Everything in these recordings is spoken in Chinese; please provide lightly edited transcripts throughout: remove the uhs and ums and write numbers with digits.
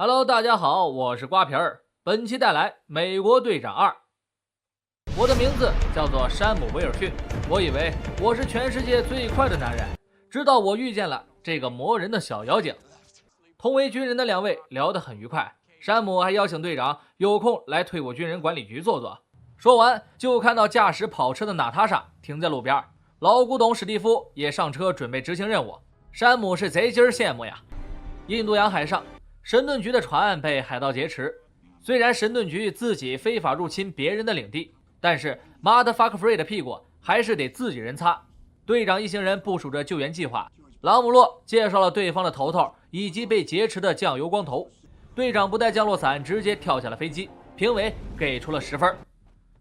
Hello， 大家好，我是瓜皮儿。本期带来《美国队长2》。我的名字叫做山姆·威尔逊。我以为我是全世界最快的男人，直到我遇见了这个磨人的小妖精。同为军人的两位聊得很愉快，山姆还邀请队长有空来退伍军人管理局坐坐。说完，就看到驾驶跑车的娜塔莎停在路边，老古董史蒂夫也上车准备执行任务。山姆是贼鸡儿羡慕呀。印度洋海上，神盾局的船被海盗劫持。虽然神盾局自己非法入侵别人的领地，但是 Motherfucker 的屁股还是得自己人擦。队长一行人部署着救援计划。朗姆洛介绍了对方的头头以及被劫持的酱油光头。队长不带降落伞，直接跳下了飞机，评委给出了10分。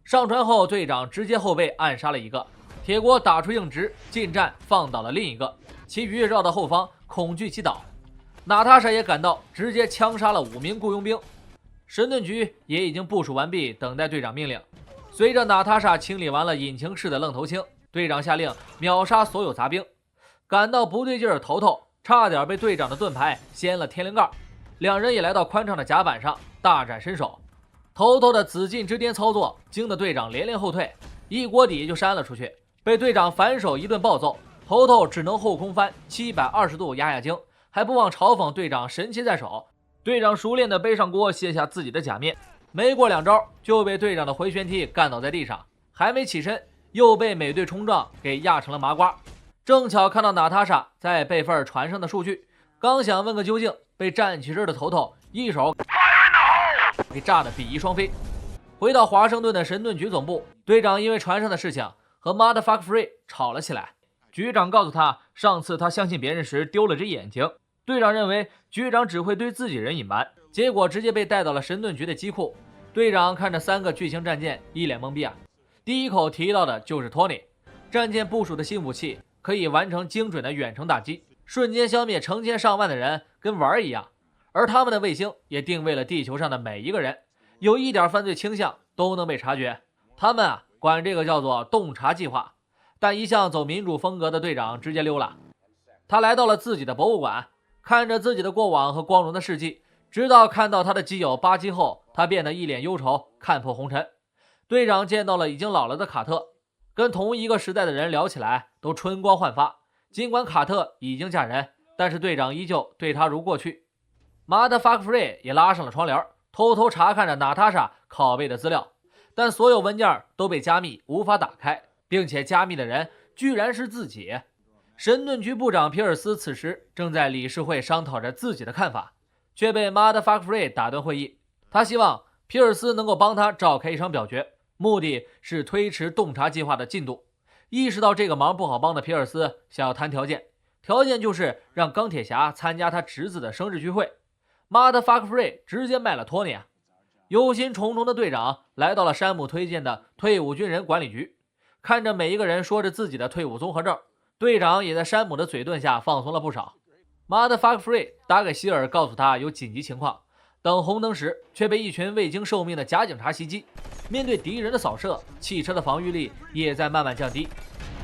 上船后，队长直接后背暗杀了一个，铁锅打出硬直，近战放倒了另一个，其余绕到后方恐惧击倒。娜塔莎也赶到，直接枪杀了5名雇佣兵。神盾局也已经部署完毕，等待队长命令。随着娜塔莎清理完了引擎室的愣头青，队长下令秒杀所有杂兵。感到不对劲儿的头头差点被队长的盾牌掀了天灵盖，两人也来到宽敞的甲板上大展身手。头头的紫禁之巅操作惊得队长连连后退，一锅底就扇了出去，被队长反手一顿暴揍，头头只能后空翻720度压惊，还不忘嘲讽队长神器在手。队长熟练的背上锅，卸下自己的假面，没过2招就被队长的回旋踢干倒在地上，还没起身又被美队冲撞给压成了麻瓜。正巧看到娜塔莎在备份船上的数据，刚想问个究竟，被站起身的头头一手给炸得比翼双飞。回到华盛顿的神盾局总部，队长因为船上的事情和 Motherfucker 吵了起来。局长告诉他，上次他相信别人时丢了只眼睛。队长认为局长只会对自己人隐瞒，结果直接被带到了神盾局的机库。队长看着3个巨型战舰，一脸懵逼啊！第一口提到的就是托尼。战舰部署的新武器可以完成精准的远程打击，瞬间消灭成千上万的人，跟玩一样。而他们的卫星也定位了地球上的每一个人，有一点犯罪倾向都能被察觉。他们管这个叫做洞察计划。但一向走民主风格的队长直接溜了。他来到了自己的博物馆，看着自己的过往和光荣的事迹，直到看到他的基友巴基后，他变得一脸忧愁，看破红尘。队长见到了已经老了的卡特，跟同一个时代的人聊起来都春光焕发。尽管卡特已经嫁人，但是队长依旧对他如过去。Motherfucker 也拉上了窗帘，偷偷查看着娜塔莎拷贝的资料，但所有文件都被加密，无法打开，并且加密的人居然是自己。神盾局部长皮尔斯此时正在理事会商讨着自己的看法，却被 Motherfucker 打断会议。他希望皮尔斯能够帮他召开一场表决，目的是推迟洞察计划的进度。意识到这个忙不好帮的皮尔斯想要谈条件，条件就是让钢铁侠参加他侄子的生日聚会。Motherfucker 直接卖了托尼。忧心忡忡的队长来到了山姆推荐的退伍军人管理局，看着每一个人说着自己的退伍综合症，队长也在山姆的嘴遁下放松了不少。Motherfucker 打给希尔，告诉他有紧急情况，等红灯时却被一群未经受命的假警察袭击。面对敌人的扫射，汽车的防御力也在慢慢降低。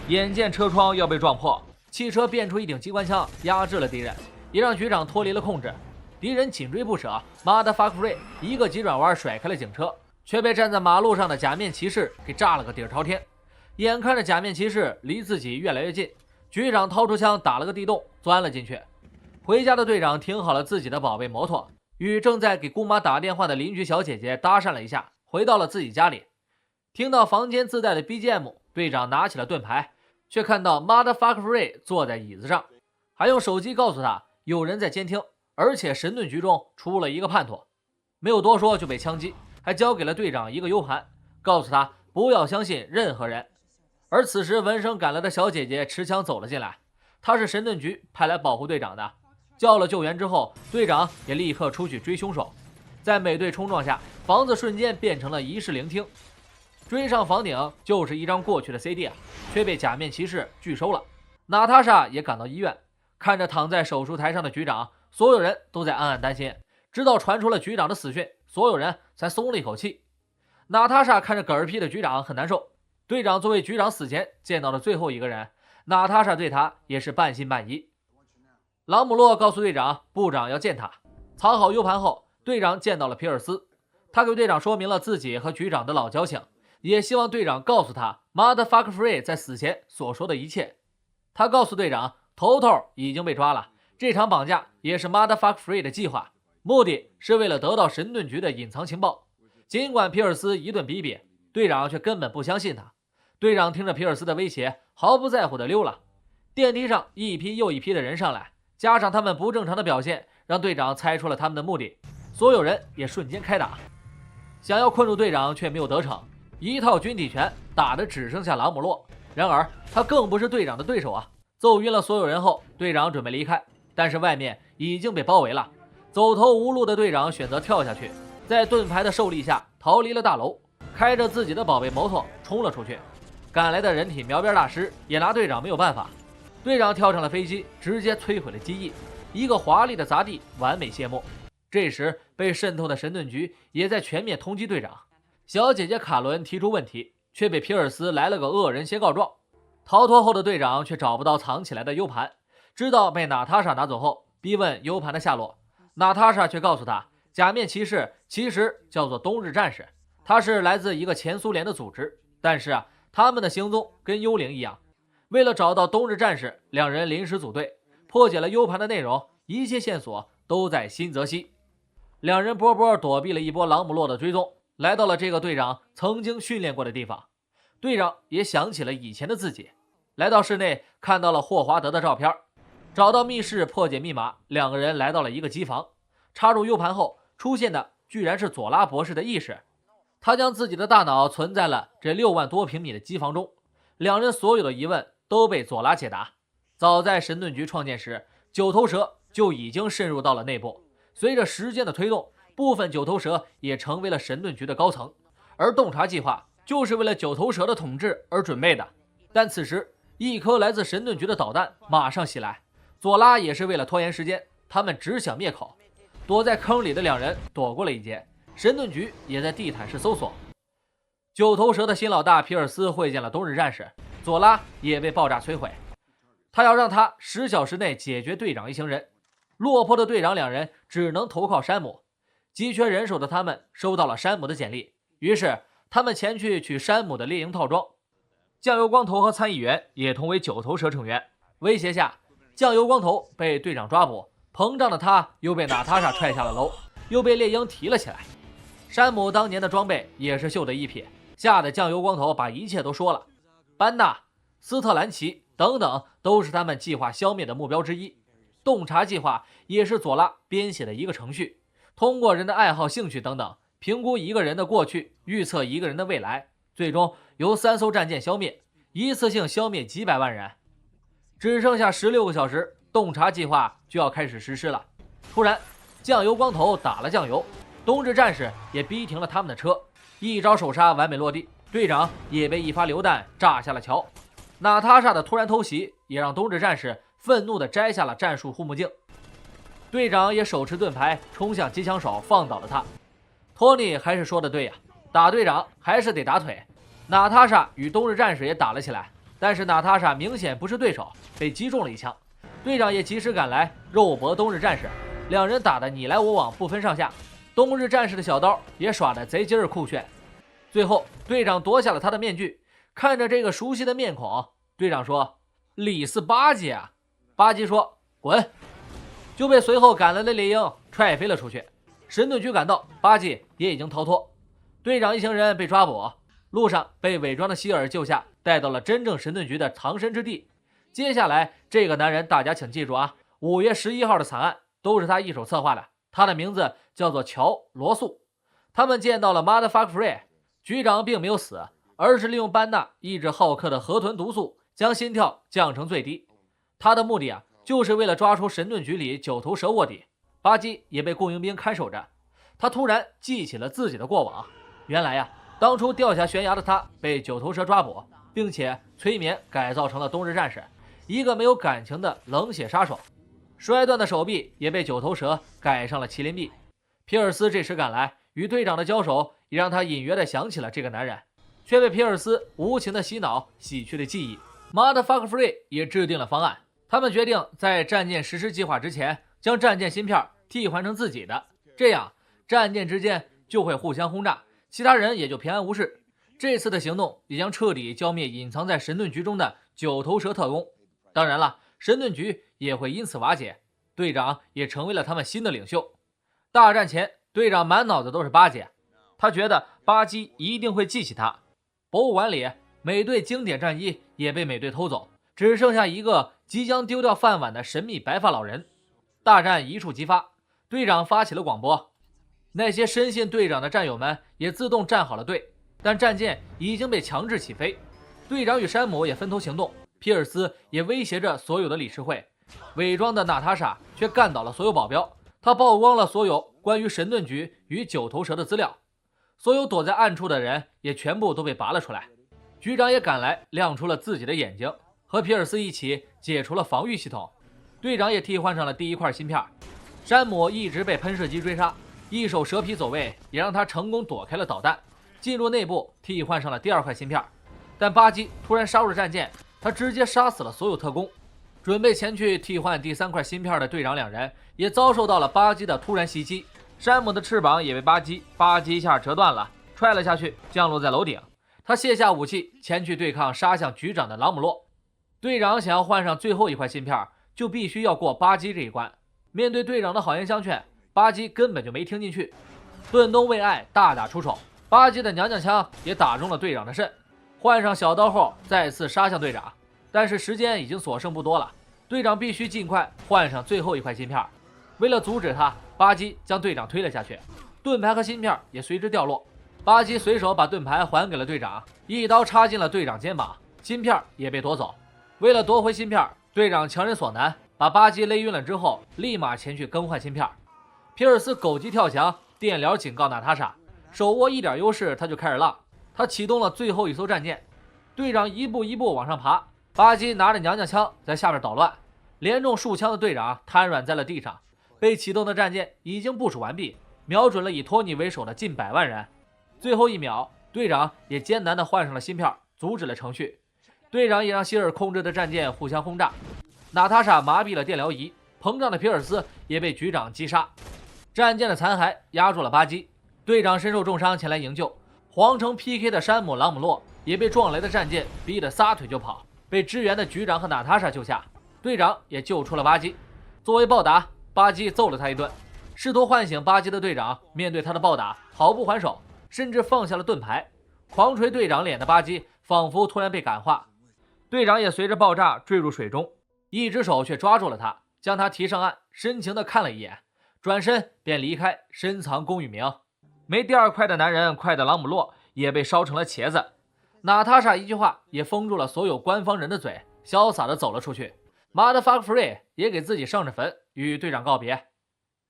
眼见车窗要被撞破，汽车变出一顶机关枪压制了敌人，也让局长脱离了控制。敌人紧追不舍， Motherfucker 一个急转弯甩开了警车，却被站在马路上的假面骑士给炸了个底儿朝天。眼看着假面骑士离自己越来越近，局长掏出枪打了个地洞，钻了进去。回家的队长停好了自己的宝贝摩托，与正在给姑妈打电话的邻居小姐姐搭讪了一下，回到了自己家里。听到房间自带的 BGM， 队长拿起了盾牌，却看到 Motherfucker 坐在椅子上，还用手机告诉他有人在监听，而且神盾局中出了一个叛徒。没有多说就被枪击，还交给了队长一个 U 盘，告诉他不要相信任何人。而此时闻声赶来的小姐姐持枪走了进来，她是神盾局派来保护队长的。叫了救援之后，队长也立刻出去追凶手。在美队冲撞下，房子瞬间变成了一室聆听。追上房顶就是一张过去的 CD， 却被假面骑士拒收了。娜塔莎也赶到医院，看着躺在手术台上的局长，所有人都在暗暗担心。直到传出了局长的死讯，所有人才松了一口气。娜塔莎看着嗝屁的局长很难受。队长作为局长死前见到的最后一个人，娜塔莎对他也是半信半疑。朗姆洛告诉队长，部长要见他。藏好 U 盘后，队长见到了皮尔斯，他给队长说明了自己和局长的老交情，也希望队长告诉他 Motherfucker Free 在死前所说的一切。他告诉队长，头头已经被抓了，这场绑架也是 Motherfucker Free 的计划，目的是为了得到神盾局的隐藏情报。尽管皮尔斯一顿逼逼，队长却根本不相信他。队长听着皮尔斯的威胁，毫不在乎地溜了。电梯上一批又一批的人上来，加上他们不正常的表现，让队长猜出了他们的目的，所有人也瞬间开打，想要困住队长却没有得逞，一套军体拳打的只剩下朗姆洛。然而他更不是队长的对手啊！揍晕了所有人后，队长准备离开，但是外面已经被包围了。走投无路的队长选择跳下去，在盾牌的受力下逃离了大楼，开着自己的宝贝摩托冲了出去。赶来的人体描边大师也拿队长没有办法，队长跳上了飞机，直接摧毁了机翼，一个华丽的砸地完美谢幕。这时被渗透的神盾局也在全面通缉队长。小姐姐卡伦提出问题，却被皮尔斯来了个恶人先告状。逃脱后的队长却找不到藏起来的 U 盘，知道被娜塔莎拿走后，逼问 U 盘的下落。娜塔莎却告诉他，假面骑士其实叫做冬日战士，他是来自一个前苏联的组织，但是他们的行踪跟幽灵一样。为了找到冬日战士，两人临时组队，破解了 U 盘的内容，一切线索都在新泽西。两人波波躲避了一波朗姆洛的追踪，来到了这个队长曾经训练过的地方。队长也想起了以前的自己，来到室内看到了霍华德的照片，找到密室破解密码，两个人来到了一个机房，插入 U 盘后出现的居然是佐拉博士的意识。他将自己的大脑存在了这6万多平米的机房中，两人所有的疑问都被佐拉解答。早在神盾局创建时，九头蛇就已经渗入到了内部，随着时间的推动，部分九头蛇也成为了神盾局的高层，而洞察计划就是为了九头蛇的统治而准备的。但此时一颗来自神盾局的导弹马上袭来，佐拉也是为了拖延时间，他们只想灭口。躲在坑里的两人躲过了一劫，神盾局也在地毯式搜索。九头蛇的新老大皮尔斯会见了冬日战士，佐拉也被爆炸摧毁。他要让他10小时内解决队长一行人。落魄的队长两人只能投靠山姆，急缺人手的他们收到了山姆的简历，于是他们前去取山姆的猎鹰套装。酱油光头和参议员也同为九头蛇成员，威胁下，酱油光头被队长抓捕，膨胀的他又被娜塔莎踹下了楼，又被猎鹰提了起来。山姆当年的装备也是秀的一撇，吓得酱油光头把一切都说了。班纳、斯特兰奇等等都是他们计划消灭的目标之一。洞察计划也是佐拉编写的一个程序，通过人的爱好、兴趣等等，评估一个人的过去，预测一个人的未来，最终由3艘战舰消灭，一次性消灭几百万人。只剩下16个小时，洞察计划就要开始实施了。突然，酱油光头打了酱油，冬日战士也逼停了他们的车，一招手杀完美落地，队长也被一发榴弹炸下了桥。娜塔莎的突然偷袭也让冬日战士愤怒地摘下了战术护目镜，队长也手持盾牌冲向机枪手，放倒了他。托尼还是说的对呀，打队长还是得打腿。娜塔莎与冬日战士也打了起来，但是娜塔莎明显不是对手，被击中了一枪。队长也及时赶来肉搏冬日战士，两人打得你来我往，不分上下。冬日战士的小刀也耍得贼劲儿酷炫。最后队长夺下了他的面具，看着这个熟悉的面孔，队长说：“李斯巴基啊！”巴基说：“滚！”就被随后赶来的猎鹰踹飞了出去。神盾局赶到，巴基也已经逃脱。队长一行人被抓捕，路上被伪装的希尔救下，带到了真正神盾局的藏身之地。接下来这个男人大家请记住啊，5月11号的惨案都是他一手策划的，他的名字叫做乔·罗素。他们见到了 Motherfucker Free， 局长并没有死，而是利用班纳抑制浩克的河豚毒素，将心跳降成最低。他的目的就是为了抓出神盾局里9头蛇卧底。巴基也被雇佣兵看守着。他突然记起了自己的过往，原来当初掉下悬崖的他被9头蛇抓捕，并且催眠改造成了冬日战士，一个没有感情的冷血杀手。摔断的手臂也被9头蛇改上了麒麟臂。皮尔斯这时赶来，与队长的交手也让他隐约地想起了这个男人，却被皮尔斯无情的洗脑，洗去了记忆。Motherfucker Free 也制定了方案，他们决定在战舰实施计划之前，将战舰芯片替换成自己的，这样战舰之间就会互相轰炸，其他人也就平安无事。这次的行动也将彻底浇灭隐藏在神盾局中的九头蛇特工。当然了，神盾局也会因此瓦解，队长也成为了他们新的领袖。大战前，队长满脑子都是巴结，他觉得巴基一定会记起他。博物馆里，美队经典战衣也被美队偷走，只剩下一个即将丢掉饭碗的神秘白发老人。大战一触即发，队长发起了广播，那些深信队长的战友们也自动站好了队，但战舰已经被强制起飞。队长与山姆也分头行动，皮尔斯也威胁着所有的理事会。伪装的娜塔莎却干倒了所有保镖，他曝光了所有关于神盾局与九头蛇的资料，所有躲在暗处的人也全部都被拔了出来。局长也赶来，亮出了自己的眼睛，和皮尔斯一起解除了防御系统。队长也替换上了第一块芯片。山姆一直被喷射机追杀，一手蛇皮走位也让他成功躲开了导弹，进入内部替换上了第二块芯片。但巴基突然杀入战舰，他直接杀死了所有特工。准备前去替换第三块芯片的队长两人也遭受到了巴基的突然袭击，山姆的翅膀也被巴基一下折断了，踹了下去，降落在楼顶。他卸下武器前去对抗杀向局长的朗姆洛。队长想要换上最后一块芯片，就必须要过巴基这一关。面对队长的好言相劝，巴基根本就没听进去。盾东为爱大打出手，巴基的娘娘腔也打中了队长的肾。换上小刀后再次杀向队长，但是时间已经所剩不多了，队长必须尽快换上最后一块芯片。为了阻止他，巴基将队长推了下去，盾牌和芯片也随之掉落。巴基随手把盾牌还给了队长，一刀插进了队长肩膀，芯片也被夺走。为了夺回芯片，队长强人所难，把巴基勒晕了之后，立马前去更换芯片。皮尔斯狗急跳墙，电疗警告娜塔莎，手握一点优势他就开始浪。他启动了最后一艘战舰，队长一步一步往上爬，巴基拿着娘娘腔在下面捣乱，连中数枪的队长瘫软在了地上。被启动的战舰已经部署完毕，瞄准了以托尼为首的近100万人。最后一秒，队长也艰难地换上了芯片，阻止了程序。队长也让希尔控制的战舰互相轰炸。娜塔莎麻痹了电疗仪，膨胀的皮尔斯也被局长击杀。战舰的残骸压住了巴基，队长身受重伤前来营救。皇城 PK 的山姆朗姆洛也被撞来的战舰逼得撒腿就跑，被支援的局长和娜塔莎救下。队长也救出了巴基。作为报答，巴基揍了他一顿。试图唤醒巴基的队长面对他的暴打毫不还手，甚至放下了盾牌。狂捶队长脸的巴基仿佛突然被感化，队长也随着爆炸坠入水中，一只手却抓住了他，将他提上岸，深情地看了一眼，转身便离开，深藏功与名。没第二块的男人快的朗姆洛也被烧成了茄子。娜塔莎一句话也封住了所有官方人的嘴，潇洒地走了出去。Motherfucker Free 也给自己上着坟，与队长告别。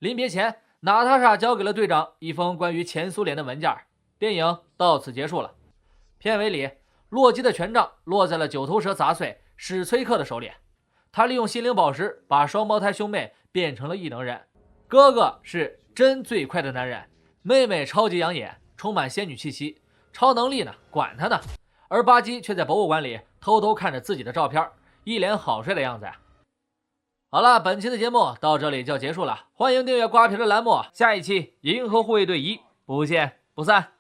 临别前，娜塔莎交给了队长一封关于前苏联的文件。电影到此结束了。片尾里，洛基的权杖落在了九头蛇杂碎史崔克的手里，他利用心灵宝石把双胞胎兄妹变成了异能人。哥哥是真最快的男人，妹妹超级养眼，充满仙女气息，超能力呢管他呢。而巴基却在博物馆里偷偷看着自己的照片，一脸好帅的样子呀。好了，本期的节目到这里就要结束了，欢迎订阅瓜皮的栏目，下一期银河护卫队1不见不散。